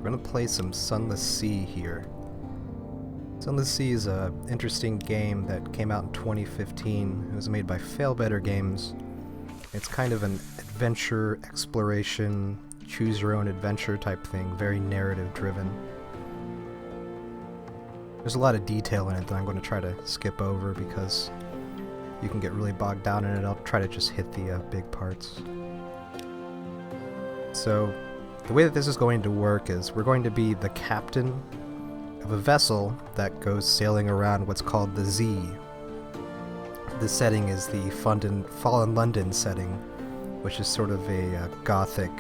We're gonna play some Sunless Sea here. Sunless Sea is an interesting game that came out in 2015. It was made by Failbetter Games. It's kind of an adventure, exploration, choose your own adventure type thing, very narrative driven. There's a lot of detail in it that I'm going to try to skip over because you can get really bogged down in it. I'll try to just hit the big parts. So, the way that this is going to work is we're going to be the captain of a vessel that goes sailing around what's called the Z. The setting is the Fallen London setting, which is sort of a gothic,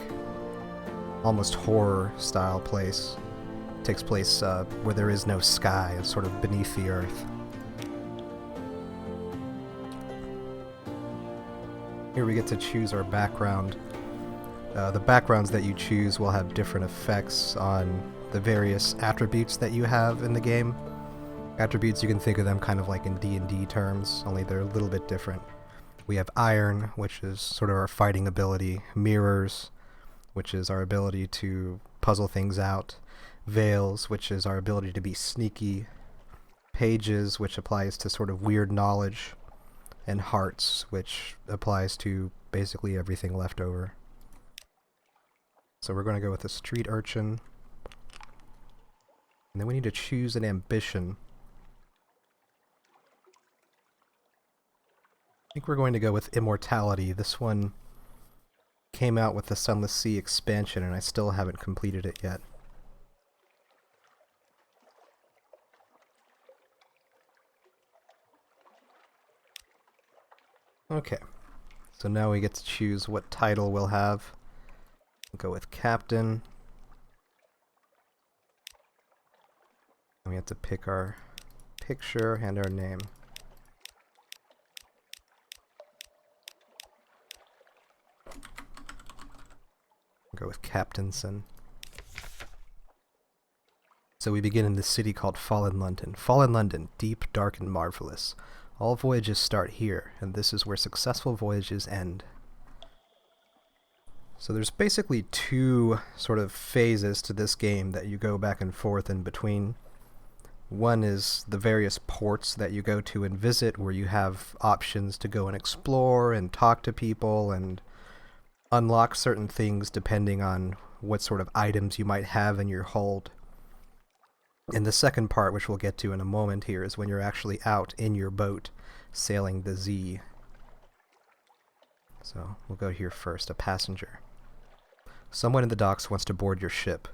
almost horror style place. It takes place where there is no sky, it's sort of beneath the earth. Here we get to choose our background. The backgrounds that you choose will have different effects on the various attributes that you have in the game. Attributes, you can think of them kind of like in D&D terms, only they're a little bit different. We have iron, which is sort of our fighting ability. Mirrors, which is our ability to puzzle things out. Veils, which is our ability to be sneaky. Pages, which applies to sort of weird knowledge. And hearts, which applies to basically everything left over. So we're going to go with a street urchin. And then we need to choose an ambition. I think we're going to go with immortality. This one came out with the Sunless Sea expansion and I still haven't completed it yet. Okay, so now we get to choose what title we'll have. We'll go with captain. And we have to pick our picture and our name. Go with Captainson. So we begin in the city called Fallen London. Fallen London, deep, dark, and marvelous. All voyages start here, and this is where successful voyages end. So there's basically two sort of phases to this game that you go back and forth in between. One is the various ports that you go to and visit, where you have options to go and explore and talk to people and unlock certain things depending on what sort of items you might have in your hold. And the second part, which we'll get to in a moment here, is when you're actually out in your boat sailing the Z. So we'll go here first, a passenger. Someone in the docks wants to board your ship.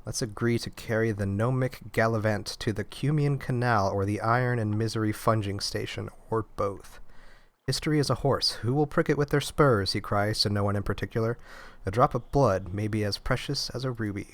Let's agree to carry the Gnomic Gallivant to the Cumean Canal or the Iron and Misery Funging Station, or both. History is a horse. Who will prick it with their spurs? He cries to no one in particular. A drop of blood may be as precious as a ruby.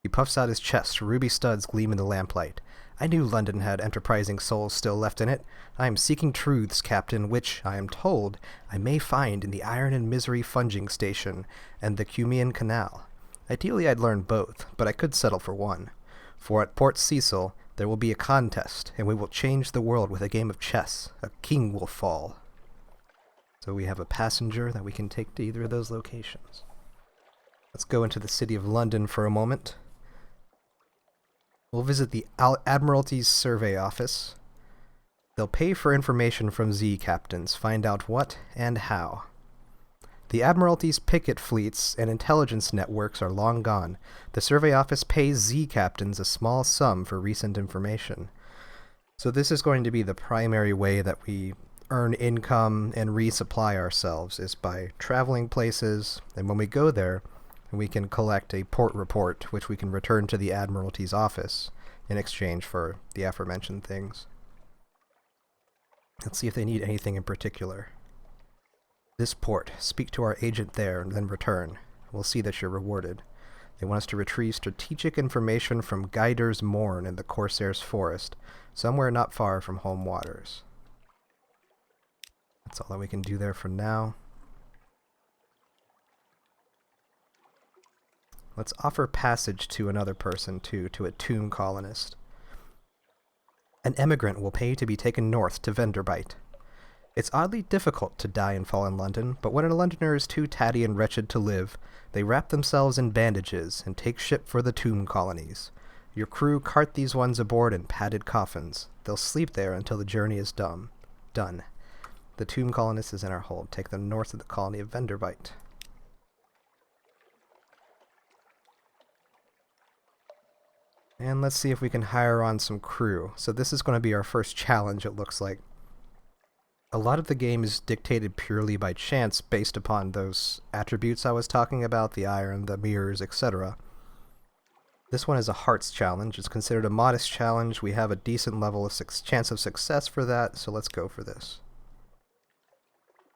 He puffs out his chest. Ruby studs gleam in the lamplight. I knew London had enterprising souls still left in it. I am seeking truths, Captain, which, I am told, I may find in the Iron and Misery Funging Station and the Cumean Canal. Ideally I'd learn both, but I could settle for one. For at Port Cecil there will be a contest, and we will change the world with a game of chess. A king will fall. So we have a passenger that we can take to either of those locations. Let's go into the city of London for a moment. We'll visit the Admiralty's survey office. They'll pay for information from Z captains, find out what and how. The Admiralty's picket fleets and intelligence networks are long gone. The survey office pays Z captains a small sum for recent information. So this is going to be the primary way that we earn income and resupply ourselves, is by traveling places, and when we go there, we can collect a port report, which we can return to the Admiralty's office in exchange for the aforementioned things. Let's see if they need anything in particular. This port. Speak to our agent there and then return. We'll see that you're rewarded. They want us to retrieve strategic information from Guider's Morn in the Corsair's Forest, somewhere not far from home waters. That's all that we can do there for now. Let's offer passage to another person, too, to a tomb colonist. An emigrant will pay to be taken north to Venderbite. It's oddly difficult to die and fall in London, but when a Londoner is too tatty and wretched to live, they wrap themselves in bandages and take ship for the tomb colonies. Your crew cart these ones aboard in padded coffins. They'll sleep there until the journey is done. The tomb colonist is in our hold. Take them north of the colony of Venderbite. And let's see if we can hire on some crew. So this is going to be our first challenge, it looks like. A lot of the game is dictated purely by chance based upon those attributes I was talking about, the iron, the mirrors, etc. This one is a hearts challenge. It's considered a modest challenge. We have a decent level of chance of success for that, so let's go for this.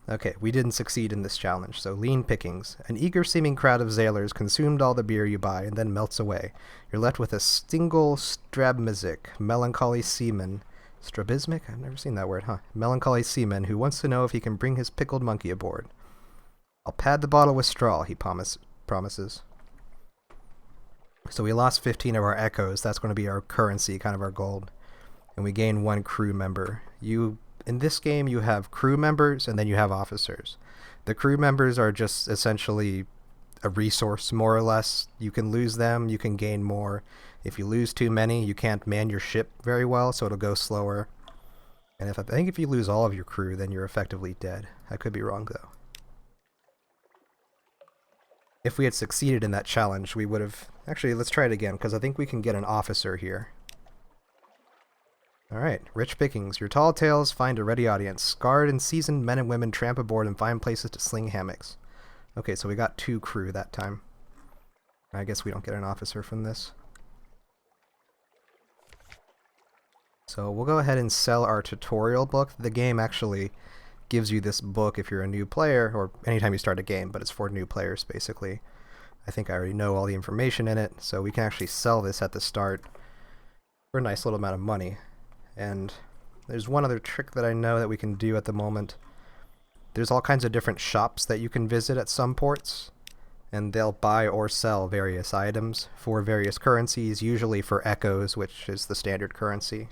Okay, we didn't succeed in this challenge, so lean pickings. An eager-seeming crowd of sailors consumed all the beer you buy and then melts away. You're left with a single strabismic, melancholy seaman. Strabismic? I've never seen that word, huh? Melancholy seaman who wants to know if he can bring his pickled monkey aboard. I'll pad the bottle with straw, he promises. So we lost 15 of our echoes. That's going to be our currency, kind of our gold. And we gain 1 crew member. In this game, you have crew members, and then you have officers. The crew members are just essentially a resource, more or less. You can lose them, you can gain more. If you lose too many, you can't man your ship very well, so it'll go slower. And I think if you lose all of your crew, then you're effectively dead. I could be wrong, though. If we had succeeded in that challenge, we would have... Actually, let's try it again, because I think we can get an officer here. Alright, rich pickings. Your tall tales find a ready audience. Scarred and seasoned men and women tramp aboard and find places to sling hammocks. Okay, so we got 2 crew that time. I guess we don't get an officer from this. So we'll go ahead and sell our tutorial book. The game actually gives you this book if you're a new player, or anytime you start a game, but it's for new players, basically. I think I already know all the information in it, so we can actually sell this at the start for a nice little amount of money. And there's one other trick that I know that we can do at the moment. There's all kinds of different shops that you can visit at some ports, and they'll buy or sell various items for various currencies, usually for echoes, which is the standard currency.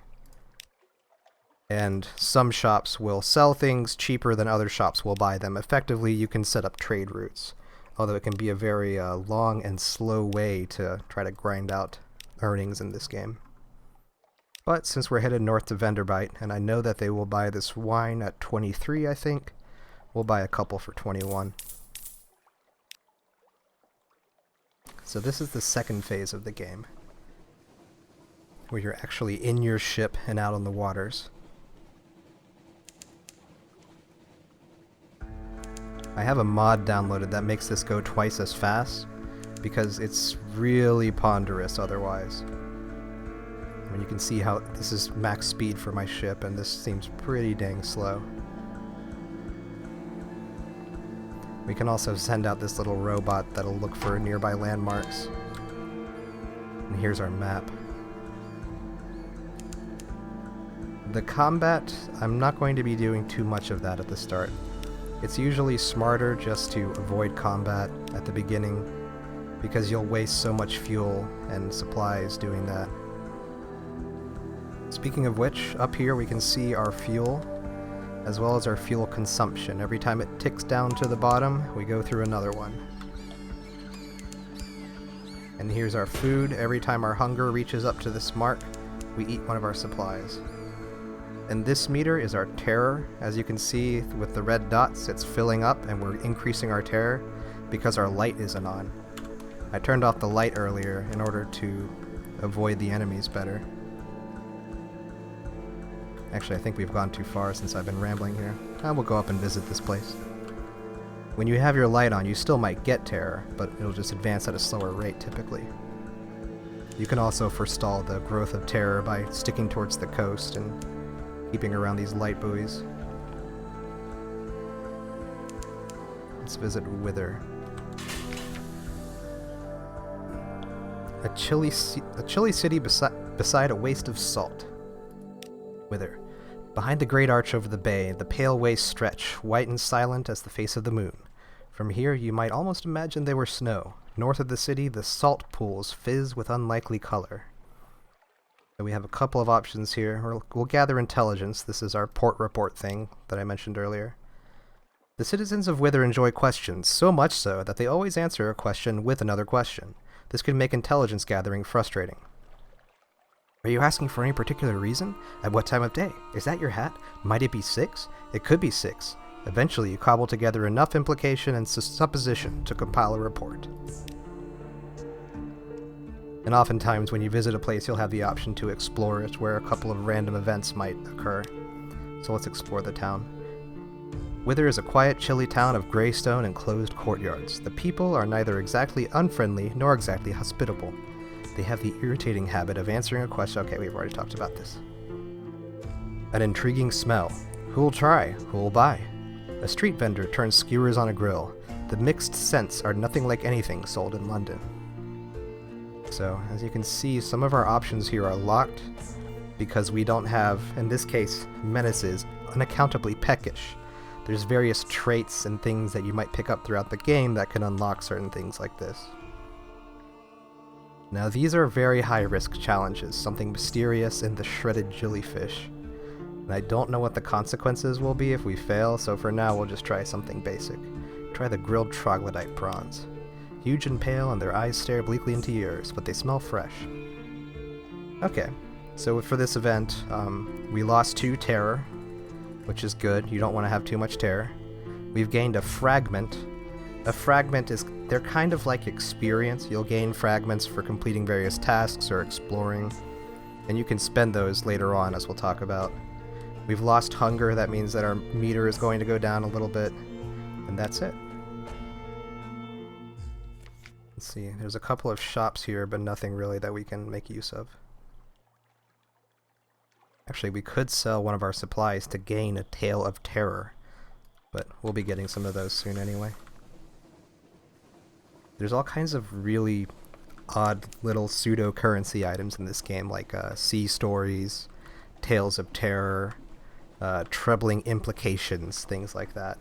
And some shops will sell things cheaper than other shops will buy them. Effectively, you can set up trade routes, although it can be a very long and slow way to try to grind out earnings in this game. But since we're headed north to Venderbite, and I know that they will buy this wine at 23, I think, we'll buy a couple for 21. So this is the second phase of the game, where you're actually in your ship and out on the waters. I have a mod downloaded that makes this go twice as fast, because it's really ponderous otherwise. I mean, you can see how this is max speed for my ship, and this seems pretty dang slow. We can also send out this little robot that'll look for nearby landmarks. And here's our map. The combat, I'm not going to be doing too much of that at the start. It's usually smarter just to avoid combat at the beginning, because you'll waste so much fuel and supplies doing that. Speaking of which, up here we can see our fuel, as well as our fuel consumption. Every time it ticks down to the bottom, we go through another one. And here's our food. Every time our hunger reaches up to this mark, we eat one of our supplies. And this meter is our terror. As you can see with the red dots, it's filling up and we're increasing our terror because our light isn't on. I turned off the light earlier in order to avoid the enemies better. Actually, I think we've gone too far since I've been rambling here. We'll go up and visit this place. When you have your light on, you still might get terror, but it'll just advance at a slower rate typically. You can also forestall the growth of terror by sticking towards the coast and keeping around these light buoys. Let's visit Wither. A chilly city beside a waste of salt. Wither. Behind the great arch over the bay, the pale waves stretch, white and silent as the face of the moon. From here, you might almost imagine they were snow. North of the city, the salt pools fizz with unlikely color. So we have a couple of options here. We'll gather intelligence. This is our port report thing that I mentioned earlier. The citizens of Wither enjoy questions, so much so that they always answer a question with another question. This can make intelligence gathering frustrating. Are you asking for any particular reason? At what time of day? Is that your hat? Might it be 6? It could be 6. Eventually, you cobble together enough implication and supposition to compile a report. And oftentimes, when you visit a place, you'll have the option to explore it, where a couple of random events might occur. So let's explore the town. Wither is a quiet, chilly town of gray stone and closed courtyards. The people are neither exactly unfriendly nor exactly hospitable. They have the irritating habit of answering a question. Okay, we've already talked about this. An intriguing smell. Who'll try? Who'll buy? A street vendor turns skewers on a grill. The mixed scents are nothing like anything sold in London. So, as you can see, some of our options here are locked because we don't have, in this case, menaces, unaccountably peckish. There's various traits and things that you might pick up throughout the game that can unlock certain things like this. Now these are very high-risk challenges, something mysterious in the shredded jellyfish. And I don't know what the consequences will be if we fail, so for now we'll just try something basic. Try the grilled troglodyte prawns. Huge and pale, and their eyes stare obliquely into yours, but they smell fresh. Okay, so for this event, we lost 2 terror, which is good. You don't want to have too much terror. We've gained a fragment. A fragment is, they're kind of like experience. You'll gain fragments for completing various tasks or exploring, and you can spend those later on, as we'll talk about. We've lost hunger. That means that our meter is going to go down a little bit, and that's it. Let's see, there's a couple of shops here, but nothing really that we can make use of. Actually, we could sell one of our supplies to gain a Tale of Terror, but we'll be getting some of those soon anyway. There's all kinds of really odd little pseudo-currency items in this game, like sea stories, Tales of Terror, troubling implications, things like that.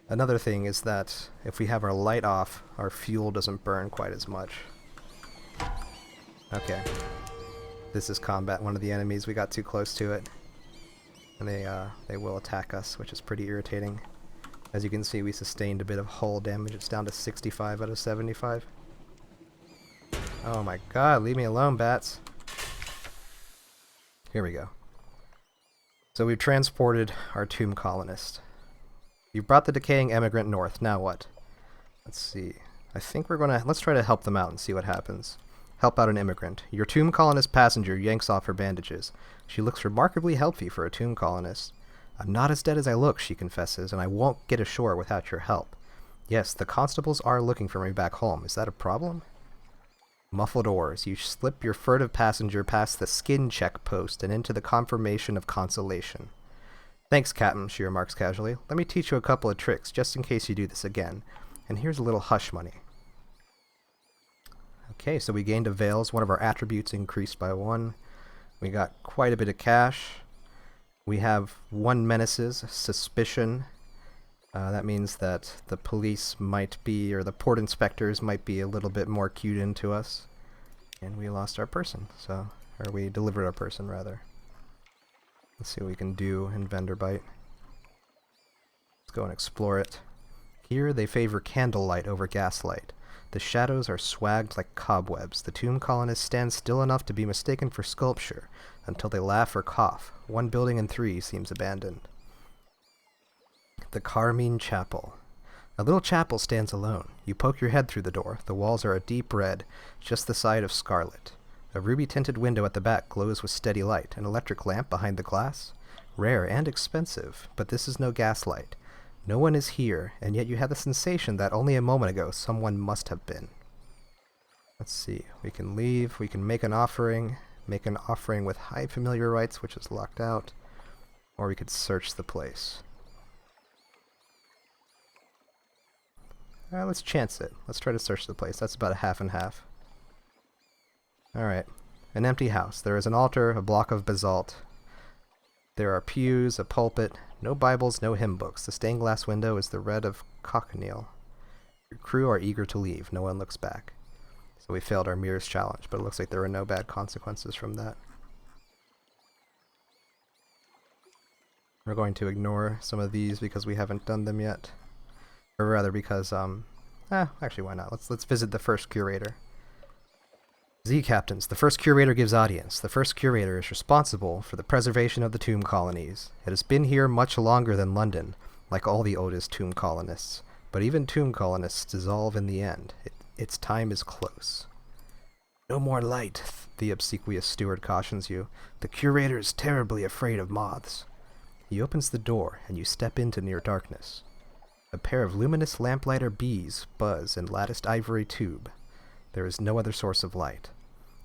Another thing is that if we have our light off, our fuel doesn't burn quite as much. Okay. This is combat, one of the enemies. We got too close to it. And they will attack us, which is pretty irritating. As you can see, we sustained a bit of hull damage. It's down to 65 out of 75. Oh my god, leave me alone, bats. Here we go. So we've transported our tomb colonist. You've brought the decaying emigrant north. Now what? Let's see. I think let's try to help them out and see what happens. Help out an immigrant. Your tomb colonist passenger yanks off her bandages. She looks remarkably healthy for a tomb colonist. I'm not as dead as I look, she confesses, and I won't get ashore without your help. Yes, the constables are looking for me back home. Is that a problem? Muffled oars. You slip your furtive passenger past the skin check post and into the confirmation of consolation. Thanks, Captain, she remarks casually. Let me teach you a couple of tricks, just in case you do this again. And here's a little hush money. Okay, so we gained a Veils. One of our attributes increased by 1. We got quite a bit of cash. We have 1 menaces, suspicion. That means that the police might be, or the port inspectors might be a little bit more cued into us. And we lost our person, or we delivered our person, rather. Let's see what we can do in Venderbite. Let's go and explore it. Here they favor candlelight over gaslight. The shadows are swagged like cobwebs. The tomb colonists stand still enough to be mistaken for sculpture, until they laugh or cough. 1 building in 3 seems abandoned. The Carmine Chapel. A little chapel stands alone. You poke your head through the door. The walls are a deep red, just the side of scarlet. A ruby-tinted window at the back glows with steady light. An electric lamp behind the glass? Rare and expensive, but this is no gaslight. No one is here, and yet you have the sensation that only a moment ago someone must have been. Let's see. We can leave. We can make an offering. Make an offering with high familiar rights, which is locked out. Or we could search the place. Let's chance it. Let's try to search the place. That's about a half and half. Alright. An empty house. There is an altar, a block of basalt. There are pews, a pulpit, No Bibles, no hymn books. The stained glass window is the red of cochineal. Your crew are eager to leave. No one looks back. So we failed our mirrors challenge, but it looks like there were no bad consequences from that. We're going to ignore some of these because we haven't done them yet. Or rather because, actually why not? Let's visit the first curator. Z-Captains, the first curator gives audience. The first curator is responsible for the preservation of the tomb colonies. It has been here much longer than London, like all the oldest tomb colonists. But even tomb colonists dissolve in the end. Its time is close. No more light, the obsequious steward cautions you. The curator is terribly afraid of moths. He opens the door, and you step into near darkness. A pair of luminous lamplighter bees buzz in latticed ivory tube. There is no other source of light.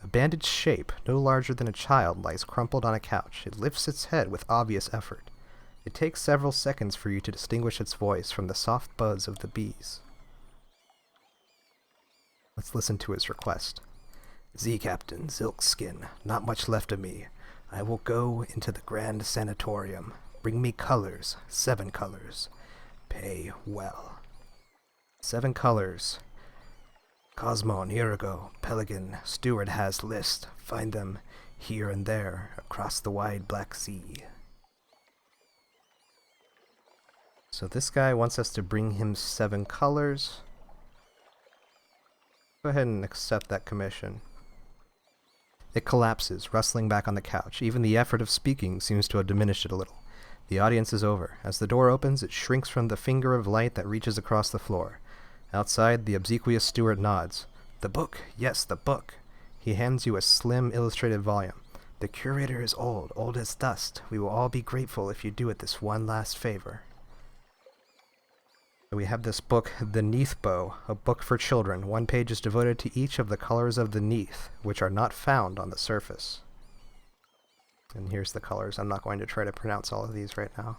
A bandaged shape, no larger than a child, lies crumpled on a couch. It lifts its head with obvious effort. It takes several seconds for you to distinguish its voice from the soft buzz of the bees. Let's listen to his request. Z-Captain, Zilkskin, not much left of me. I will go into the Grand Sanatorium. Bring me colors, 7 colors. Pay well. 7 colors. Cosmon, Irigo, Pelican, Steward has list. Find them here and there across the wide Black Sea. So this guy wants us to bring him 7 colors. Go ahead and accept that commission. It collapses, rustling back on the couch. Even the effort of speaking seems to have diminished it a little. The audience is over. As the door opens, it shrinks from the finger of light that reaches across the floor. Outside, the obsequious steward nods. The book! Yes, the book! He hands you a slim, illustrated volume. The curator is old, old as dust. We will all be grateful if you do it this one last favor. We have this book, The Neath Bow, a book for children. 1 page is devoted to each of the colors of the neath, which are not found on the surface. And here's the colors. I'm not going to try to pronounce all of these right now.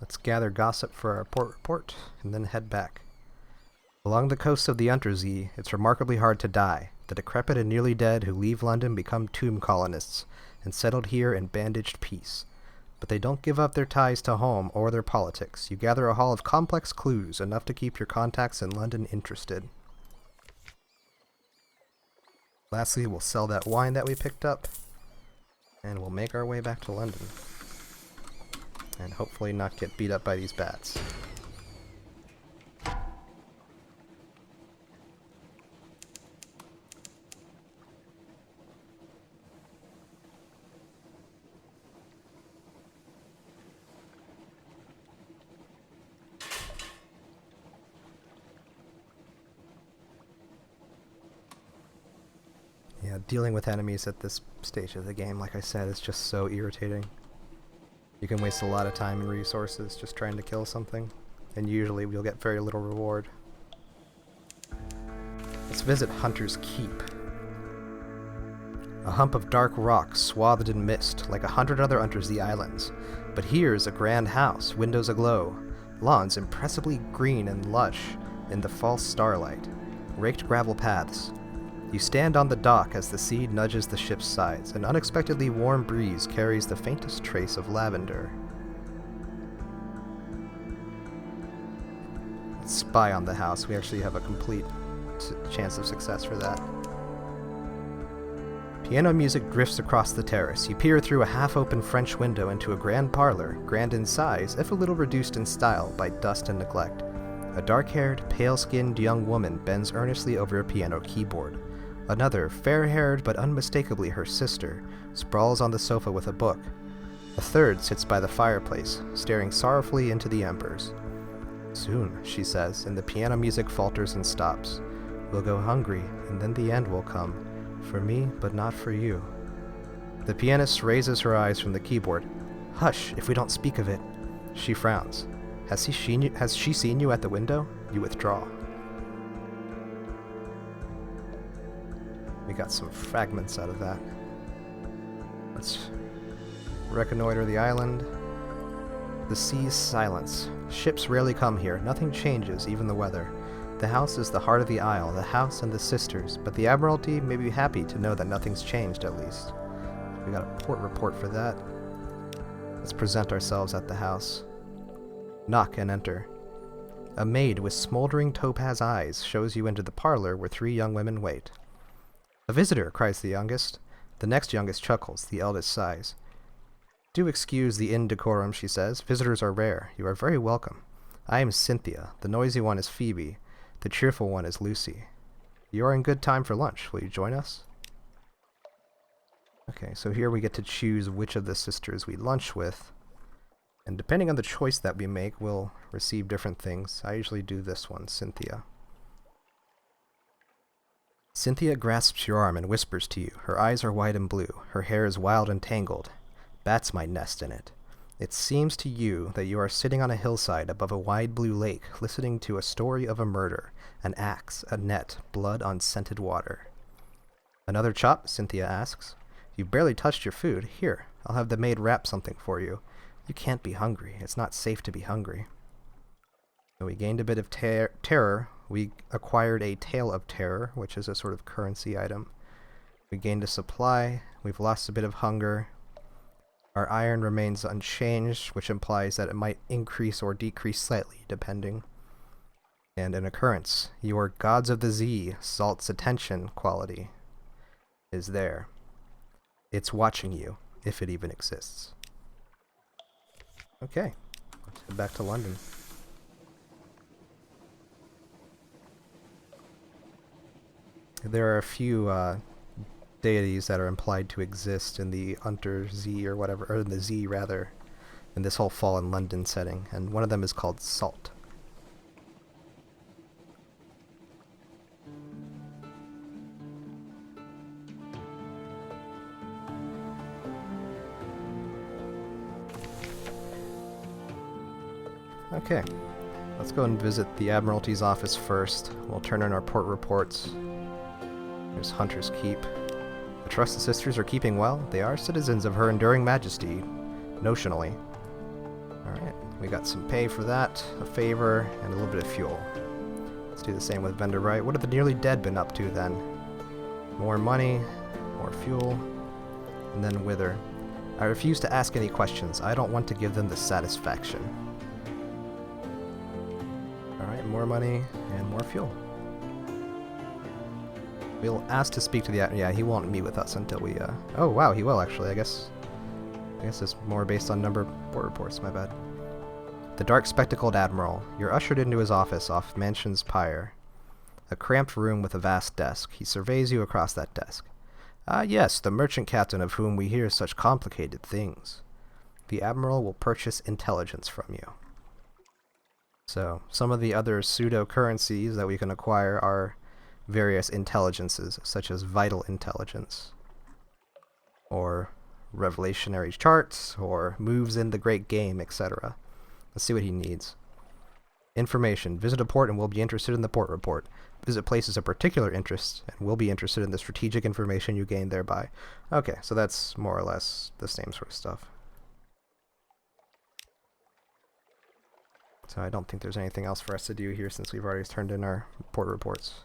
Let's gather gossip for our port report, and then head back. Along the coasts of the Untersee, it's remarkably hard to die. The decrepit and nearly dead who leave London become tomb colonists, and settled here in bandaged peace. But they don't give up their ties to home or their politics. You gather a haul of complex clues, enough to keep your contacts in London interested. Lastly, we'll sell that wine that we picked up, and we'll make our way back to London. And hopefully not get beat up by these bats. Yeah, dealing with enemies at this stage of the game, like I said, is just so irritating. You can waste a lot of time and resources just trying to kill something, and usually you'll get very little reward. Let's visit Hunter's Keep. A hump of dark rock swathed in mist, like 100 other Untersee islands. But here's a grand house, windows aglow, lawns impressively green and lush in the false starlight, raked gravel paths. You stand on the dock as the sea nudges the ship's sides. An unexpectedly warm breeze carries the faintest trace of lavender. Let's spy on the house. We actually have a complete chance of success for that. Piano music drifts across the terrace. You peer through a half-open French window into a grand parlor, grand in size, if a little reduced in style by dust and neglect. A dark-haired, pale-skinned young woman bends earnestly over a piano keyboard. Another, fair-haired but unmistakably her sister, sprawls on the sofa with a book. A third sits by the fireplace, staring sorrowfully into the embers. Soon, she says, and the piano music falters and stops. We'll go hungry, and then the end will come. For me, but not for you. The pianist raises her eyes from the keyboard. Hush, if we don't speak of it. She frowns. Has she seen you at the window? You withdraw. We got some fragments out of that. Let's reconnoiter the island. The sea's silence. Ships rarely come here. Nothing changes, even the weather. The house is the heart of the isle, the house and the sisters, but the Admiralty may be happy to know that nothing's changed, at least. We got a port report for that. Let's present ourselves at the house. Knock and enter. A maid with smoldering topaz eyes shows you into the parlor where 3 young women wait. A visitor, cries the youngest. The next youngest chuckles, the eldest sighs. Do excuse the indecorum, she says. Visitors are rare. You are very welcome. I am Cynthia. The noisy one is Phoebe. The cheerful one is Lucy. You are in good time for lunch. Will you join us? Okay, so here we get to choose which of the sisters we lunch with. And depending on the choice that we make, we'll receive different things. I usually do this one, Cynthia. Cynthia grasps your arm and whispers to you. Her eyes are wide and blue. Her hair is wild and tangled. Bats might nest in it. It seems to you that you are sitting on a hillside above a wide blue lake, listening to a story of a murder, an axe, a net, blood on scented water. Another chop? Cynthia asks. You've barely touched your food. Here, I'll have the maid wrap something for you. You can't be hungry. It's not safe to be hungry. So we gained a bit of terror. We acquired a Tale of Terror, which is a sort of currency item. We gained a supply. We've lost a bit of hunger. Our iron remains unchanged, which implies that it might increase or decrease slightly, depending. And an occurrence. Your Gods of the Z, Salt's attention quality, is there. It's watching you, if it even exists. Okay, let's head back to London. There are a few deities that are implied to exist in the Unter Z or whatever, or in the Z rather, in this whole Fallen London setting, and one of them is called Salt. Okay, let's go and visit the Admiralty's office first. We'll turn in our port reports. There's Hunter's Keep. I trust the sisters are keeping well. They are citizens of Her Enduring Majesty, notionally. Alright, we got some pay for that, a favor, and a little bit of fuel. Let's do the same with Vendor Right. What have the nearly dead been up to then? More money, more fuel, and then Wither. I refuse to ask any questions. I don't want to give them the satisfaction. Alright, more money and more fuel. We'll ask to speak to the... Yeah, he won't meet with us until we... Oh, wow, he will, actually. I guess it's more based on number of port reports. My bad. The dark-spectacled Admiral. You're ushered into his office off Mansion's Pyre. A cramped room with a vast desk. He surveys you across that desk. Ah, yes, the merchant captain of whom we hear such complicated things. The Admiral will purchase intelligence from you. So, some of the other pseudo-currencies that we can acquire are various intelligences, such as vital intelligence, or revelationary charts, or moves in the great game, etc. Let's see what he needs. Information. Visit a port and we'll be interested in the port report. Visit places of particular interest and we'll be interested in the strategic information you gain thereby. Okay, so that's more or less the same sort of stuff. So I don't think there's anything else for us to do here since we've already turned in our port reports.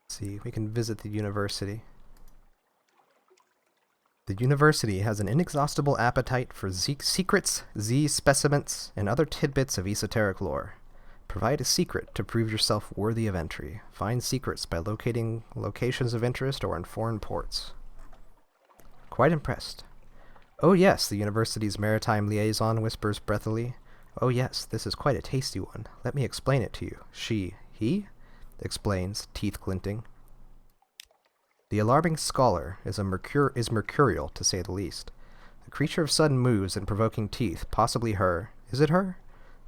See, we can visit the university. The university has an inexhaustible appetite for secrets, Z specimens, and other tidbits of esoteric lore. Provide a secret to prove yourself worthy of entry. Find secrets by locating locations of interest or in foreign ports. Quite impressed. Oh yes, the university's maritime liaison whispers breathily. Oh yes, this is quite a tasty one. Let me explain it to you. He explains, teeth glinting. The alarming scholar is mercurial, to say the least. The creature of sudden moves and provoking teeth, possibly her. Is it her?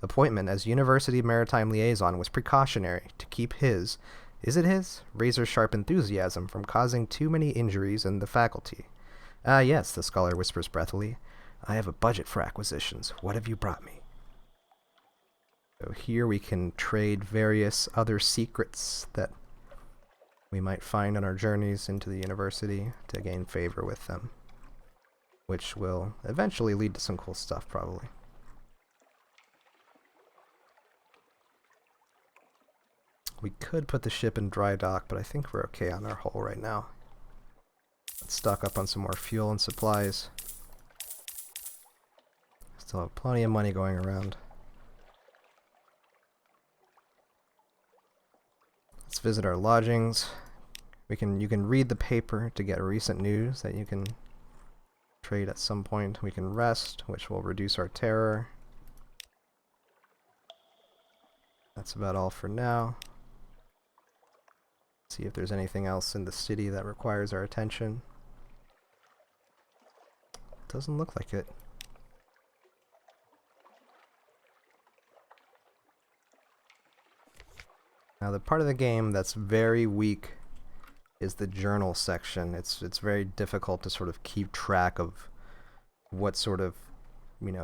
Appointment as University Maritime Liaison was precautionary to keep his, is it his, razor-sharp enthusiasm from causing too many injuries in the faculty. Ah yes, the scholar whispers breathily. I have a budget for acquisitions. What have you brought me? So here we can trade various other secrets that we might find on our journeys into the university to gain favor with them. which will eventually lead to some cool stuff, probably. We could put the ship in dry dock, but I think we're okay on our hull right now. Let's stock up on some more fuel and supplies. Still have plenty of money going around. Let's visit our lodgings. You can read the paper to get recent news that you can trade at some point. We can rest, which will reduce our terror. That's about all for now. See if there's anything else in the city that requires our attention. Doesn't look like it. Now the part of the game that's very weak is the journal section. It's very difficult to sort of keep track of what sort of,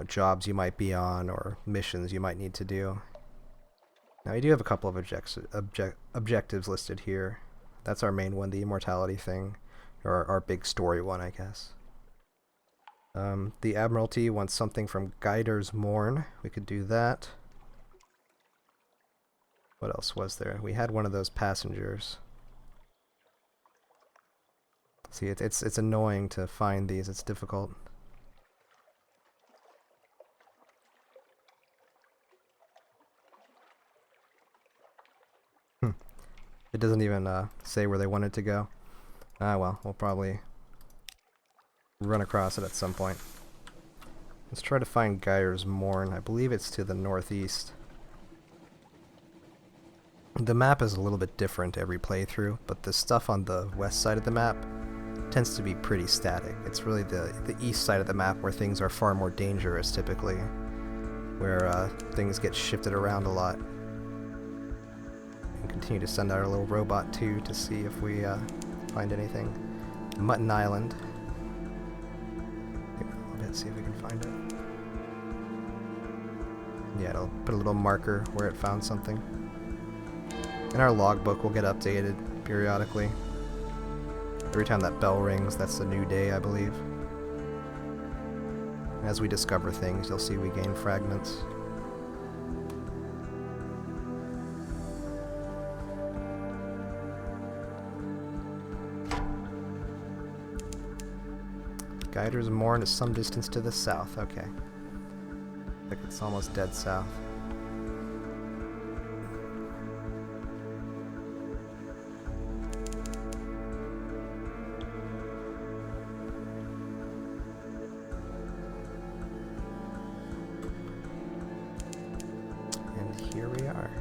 jobs you might be on or missions you might need to do. Now we do have a couple of objectives listed here. That's our main one, the immortality thing, or our big story one, I guess. The Admiralty wants something from Guider's Morn. We could do that. What else was there? We had one of those passengers. See, it's annoying to find these. It's difficult. It doesn't even say where they want it to go. Ah, well, we'll probably run across it at some point. Let's try to find Guider's Morn. I believe it's to the northeast. The map is a little bit different every playthrough, but the stuff on the west side of the map tends to be pretty static. It's really the east side of the map where things are far more dangerous, typically, where things get shifted around a lot. And continue to send out our little robot too to see if we find anything. Mutton Island. Let's see if we can find it. Yeah, it'll put a little marker where it found something. And our logbook will get updated periodically. Every time that bell rings, that's a new day, I believe. As we discover things, you'll see we gain fragments. Guider's Morn is some distance to the south. Okay. I think it's almost dead south. And here we are.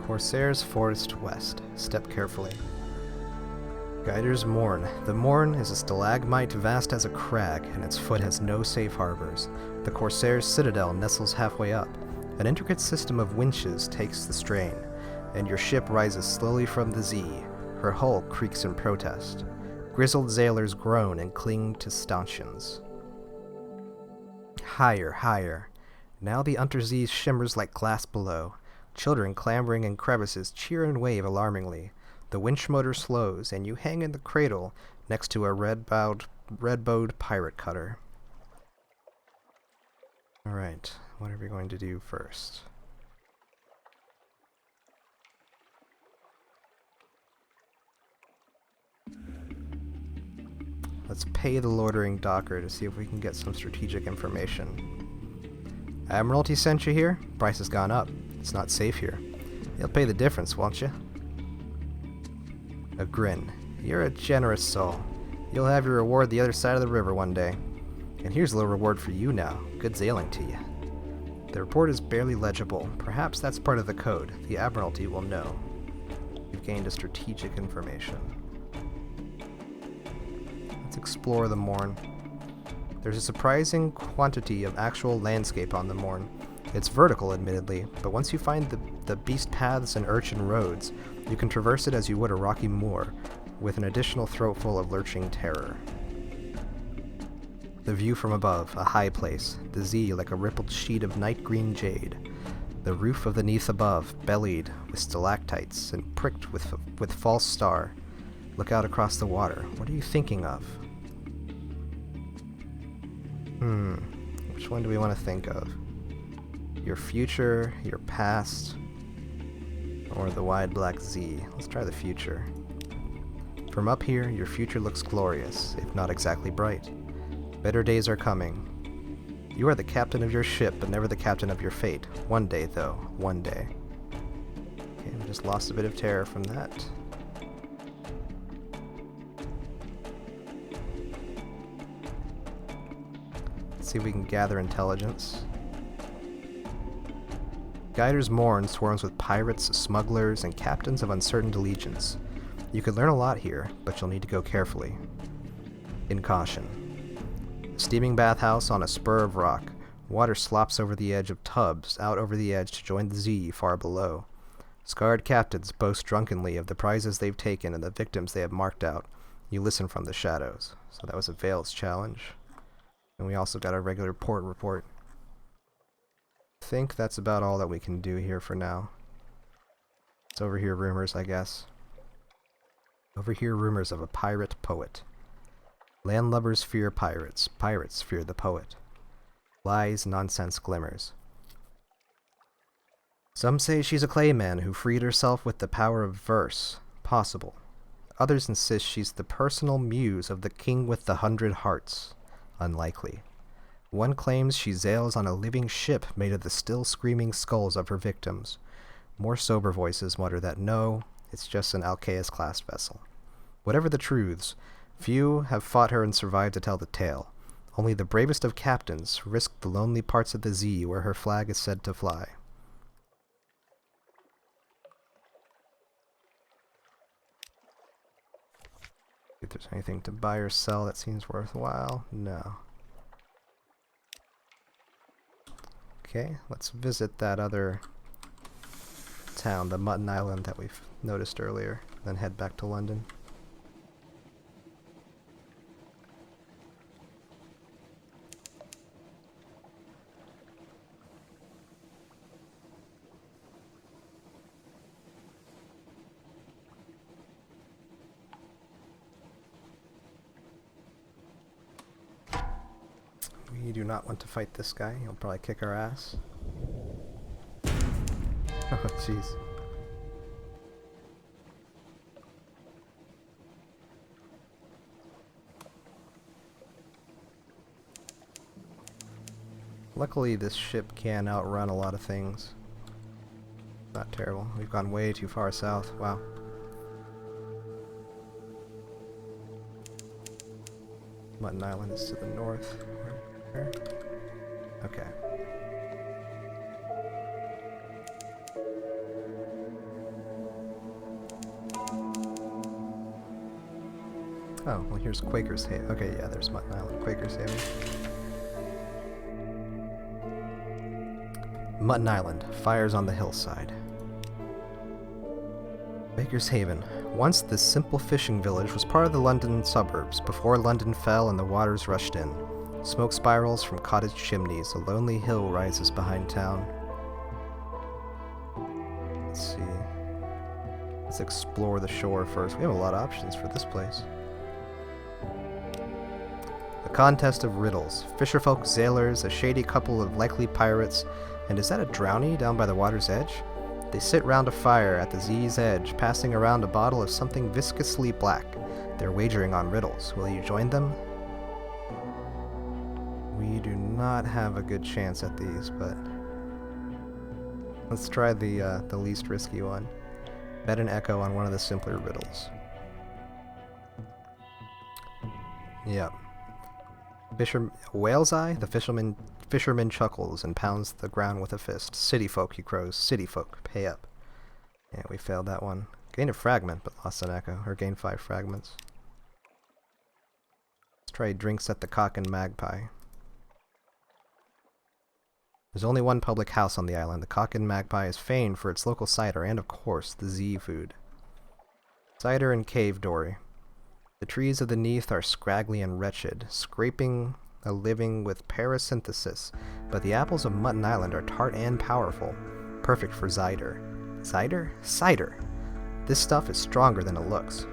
Corsair's Forest West. Step carefully. Guider's Morn. The Morn is a stalagmite vast as a crag, and its foot has no safe harbors. The Corsair's citadel nestles halfway up. An intricate system of winches takes the strain, and your ship rises slowly from the Z. Her hull creaks in protest. Grizzled sailors groan and cling to stanchions. Higher, higher. Now the Untersee shimmers like glass below. Children clambering in crevices cheer and wave alarmingly. The winch motor slows, and you hang in the cradle next to a red-bowed pirate cutter. Alright, what are we going to do first? Let's pay the loitering docker to see if we can get some strategic information. Admiralty sent you here? Price has gone up. It's not safe here. You'll pay the difference, won't you? A grin. You're a generous soul. You'll have your reward the other side of the river one day. And here's a little reward for you now. Good sailing to you. The report is barely legible. Perhaps that's part of the code. The Admiralty will know. You've gained a strategic information. Let's explore the Morn. There's a surprising quantity of actual landscape on the Morn. It's vertical, admittedly, but once you find the beast paths and urchin roads, you can traverse it as you would a rocky moor, with an additional throatful of lurching terror. The view from above, a high place, the Z like a rippled sheet of night green jade. The roof of the neath above, bellied with stalactites and pricked with false star. Look out across the water. What are you thinking of? Which one do we want to think of? Your future, your past, or the wide black Z? Let's try the future. From up here, your future looks glorious, if not exactly bright. Better days are coming. You are the captain of your ship, but never the captain of your fate. One day, though. One day. Okay, we just lost a bit of terror from that. Let's see if we can gather intelligence. Guider's Morn swarms with pirates, smugglers, and captains of uncertain allegiance. You could learn a lot here, but you'll need to go carefully. In caution. A steaming bathhouse on a spur of rock. Water slops over the edge of tubs, out over the edge to join the Z far below. Scarred captains boast drunkenly of the prizes they've taken and the victims they have marked out. You listen from the shadows. So that was a Veil's challenge. And we also got a regular port report. I think that's about all that we can do here for now. Let's overhear rumors, I guess. Overhear rumors of a pirate poet. Landlubbers fear pirates. Pirates fear the poet. Lies, nonsense, glimmers. Some say she's a clayman who freed herself with the power of verse. Possible. Others insist she's the personal muse of the king with the 100 hearts. Unlikely. One claims she sails on a living ship made of the still screaming skulls of her victims. More sober voices mutter that no, it's just an Alcaeus-class vessel. Whatever the truths, few have fought her and survived to tell the tale. Only the bravest of captains risked the lonely parts of the Z where her flag is said to fly. If there's anything to buy or sell that seems worthwhile, no. Okay, let's visit that other town, the Mutton Island that we've noticed earlier, then head back to London. We do not want to fight this guy. He'll probably kick our ass. Oh, jeez. Luckily, this ship can outrun a lot of things. Not terrible. We've gone way too far south. Wow. Mutton Island is to the north. Where? Okay. Oh, well here's Quaker's Haven. Okay, yeah, there's Mutton Island, Quaker's Haven. Mutton Island, fires on the hillside. Quaker's Haven. Once this simple fishing village was part of the London suburbs before London fell and the waters rushed in. Smoke spirals from cottage chimneys, a lonely hill rises behind town. Let's see. Let's explore the shore first. We have a lot of options for this place. A contest of riddles. Fisherfolk, sailors, a shady couple of likely pirates, and is that a drownie down by the water's edge? They sit round a fire at the Z's edge, passing around a bottle of something viscously black. They're wagering on riddles. Will you join them? We do not have a good chance at these, but let's try the least risky one. Bet an echo on one of the simpler riddles. Yep. Whale's Eye? The fisherman chuckles and pounds the ground with a fist. City folk, he crows. City folk, pay up. Yeah, we failed that one. Gained a fragment, but lost an echo. Or gained 5 fragments. Let's try drinks at the Cock and Magpie. There's only one public house on the island. The Cock and Magpie is famed for its local cider and, of course, the Z food. Cider and cave dory. The trees of the Neath are scraggly and wretched, scraping a living with parasynthesis, but the apples of Mutton Island are tart and powerful. perfect for cider. Cider? Cider! This stuff is stronger than it looks.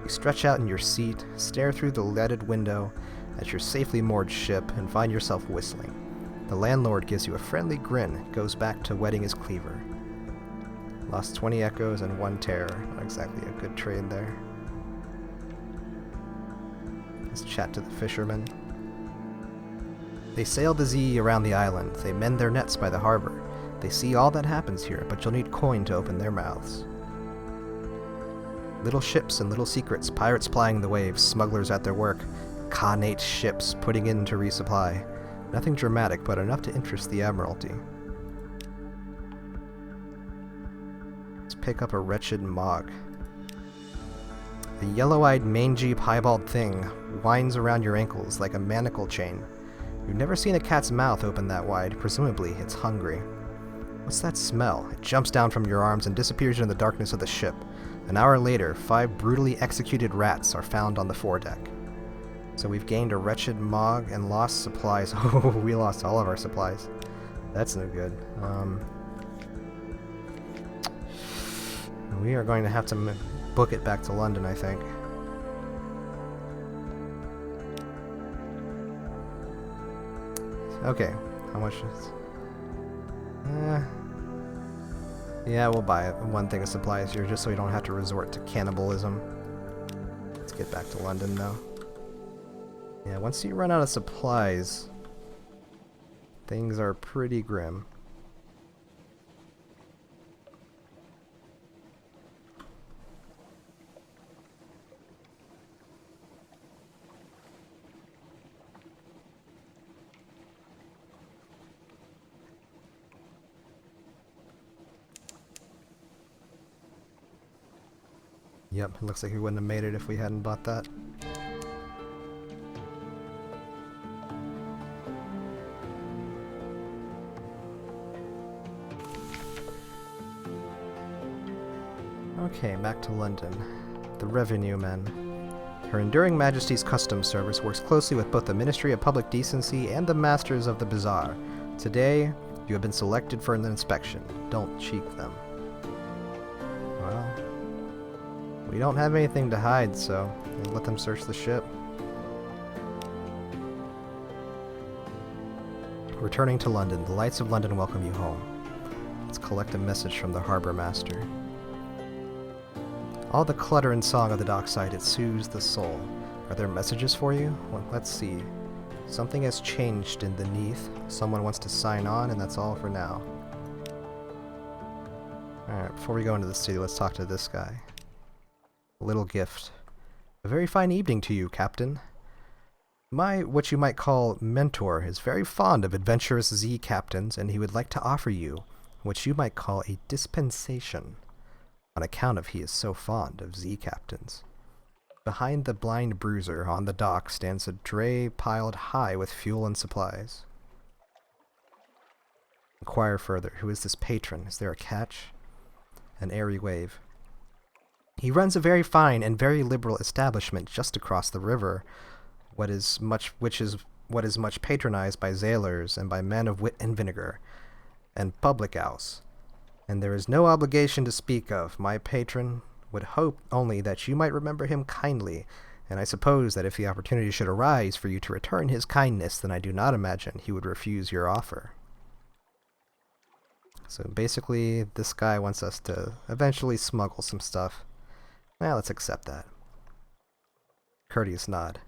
You stretch out in your seat, stare through the leaded window at your safely moored ship, and find yourself whistling. The landlord gives you a friendly grin and goes back to wetting his cleaver. Lost 20 echoes and 1 terror. Not exactly a good trade there. Let's chat to the fishermen. They sail the Z around the island. They mend their nets by the harbor. They see all that happens here, but you'll need coin to open their mouths. Little ships and little secrets, pirates plying the waves, smugglers at their work, Khanate ships putting in to resupply. Nothing dramatic, but enough to interest the Admiralty. Let's pick up a wretched Mog. The yellow-eyed, mangy, piebald thing winds around your ankles like a manacle chain. You've never seen a cat's mouth open that wide. Presumably, it's hungry. What's that smell? It jumps down from your arms and disappears in the darkness of the ship. An hour later, 5 brutally executed rats are found on the foredeck. So we've gained a wretched Mog and lost supplies. Oh, we lost all of our supplies. That's no good. We are going to have to book it back to London, I think. Okay, how much is... yeah, we'll buy 1 thing of supplies here just so we don't have to resort to cannibalism. Let's get back to London, though. Yeah, once you run out of supplies, things are pretty grim. Yep, it looks like we wouldn't have made it if we hadn't bought that. Okay, back to London. The Revenue Men. Her Enduring Majesty's Customs Service works closely with both the Ministry of Public Decency and the Masters of the Bazaar. Today, you have been selected for an inspection. Don't cheek them. Well, we don't have anything to hide, so we'll let them search the ship. Returning to London, the lights of London welcome you home. Let's collect a message from the Harbour Master. All the clutter and song of the dockside, it soothes the soul. Are there messages for you? Well, let's see. Something has changed underneath. Someone wants to sign on, and that's all for now. Alright, before we go into the city, let's talk to this guy. A little gift. A very fine evening to you, Captain. My, what you might call, mentor is very fond of adventurous Z captains, and he would like to offer you what you might call a dispensation, on account of he is so fond of Z captains. Behind the blind bruiser on the dock stands a dray piled high with fuel and supplies. Inquire further. Who is this patron? Is there a catch? An airy wave. He runs a very fine and very liberal establishment just across the river, what is much patronized by sailors and by men of wit and vinegar, and public house. And there is no obligation to speak of. My patron would hope only that you might remember him kindly, and I suppose that if the opportunity should arise for you to return his kindness, then I do not imagine he would refuse your offer. So basically, this guy wants us to eventually smuggle some stuff. Well, let's accept that. Courteous nod.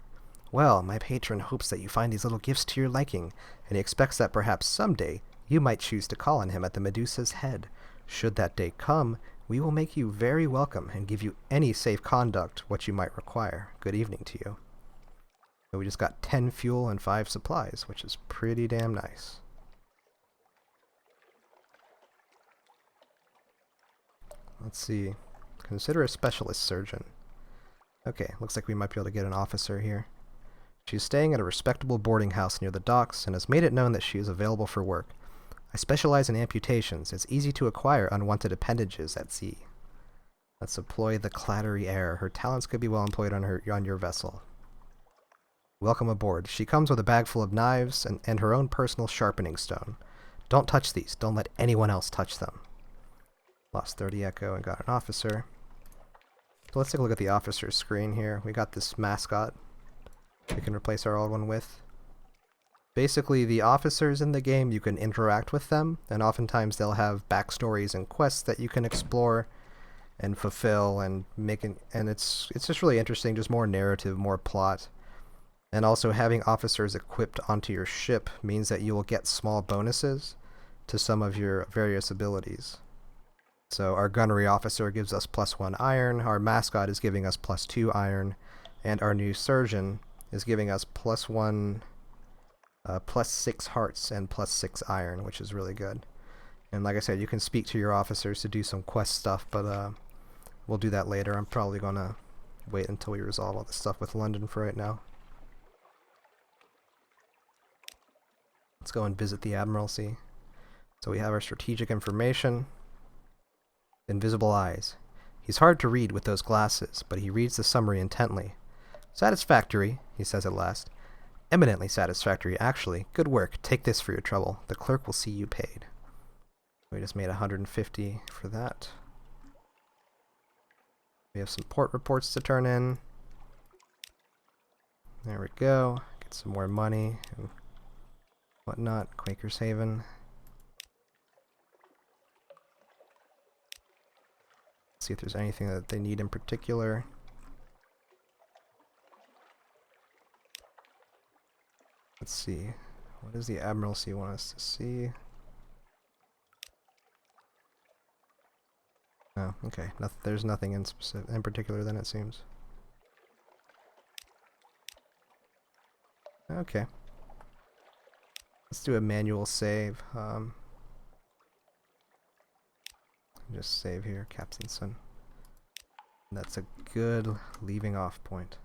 Well, my patron hopes that you find these little gifts to your liking, and he expects that perhaps someday you might choose to call on him at the Medusa's head. Should that day come, we will make you very welcome and give you any safe conduct what you might require. Good evening to you. So we just got 10 fuel and 5 supplies, which is pretty damn nice. Let's see. Consider a specialist surgeon. Okay, looks like we might be able to get an officer here. She's staying at a respectable boarding house near the docks and has made it known that she is available for work. I specialize in amputations. It's easy to acquire unwanted appendages at sea. Let's employ the clattery air. Her talents could be well employed on your vessel. Welcome aboard. She comes with a bag full of knives and her own personal sharpening stone. Don't touch these. Don't let anyone else touch them. Lost 30 echo and got an officer. So let's take a look at the officer's screen here. We got this mascot we can replace our old one with. Basically, the officers in the game, you can interact with them, and oftentimes they'll have backstories and quests that you can explore and fulfill and and it's just really interesting, just more narrative, more plot. And also having officers equipped onto your ship means that you will get small bonuses to some of your various abilities. So our gunnery officer gives us +1 iron, our mascot is giving us +2 iron, and our new surgeon is giving us +1, +6 hearts and +6 iron, which is really good. And like I said, you can speak to your officers to do some quest stuff, but we'll do that later. I'm probably gonna wait until we resolve all the stuff with London for right now. Let's go and visit the Admiralty. So we have our strategic information. Invisible eyes. He's hard to read with those glasses, but he reads the summary intently. Satisfactory, he says at last. Eminently satisfactory, actually. Good work. Take this for your trouble. The clerk will see you paid. We just made 150 for that. We have some port reports to turn in. There we go. Get some more money and whatnot. Quaker's Haven. See if there's anything that they need in particular. Let's see. What does the Admiralty want us to see? Oh, okay. There's nothing in particular then, it seems. Okay. Let's do a manual save. Just save here, Captain Sun. That's a good leaving off point.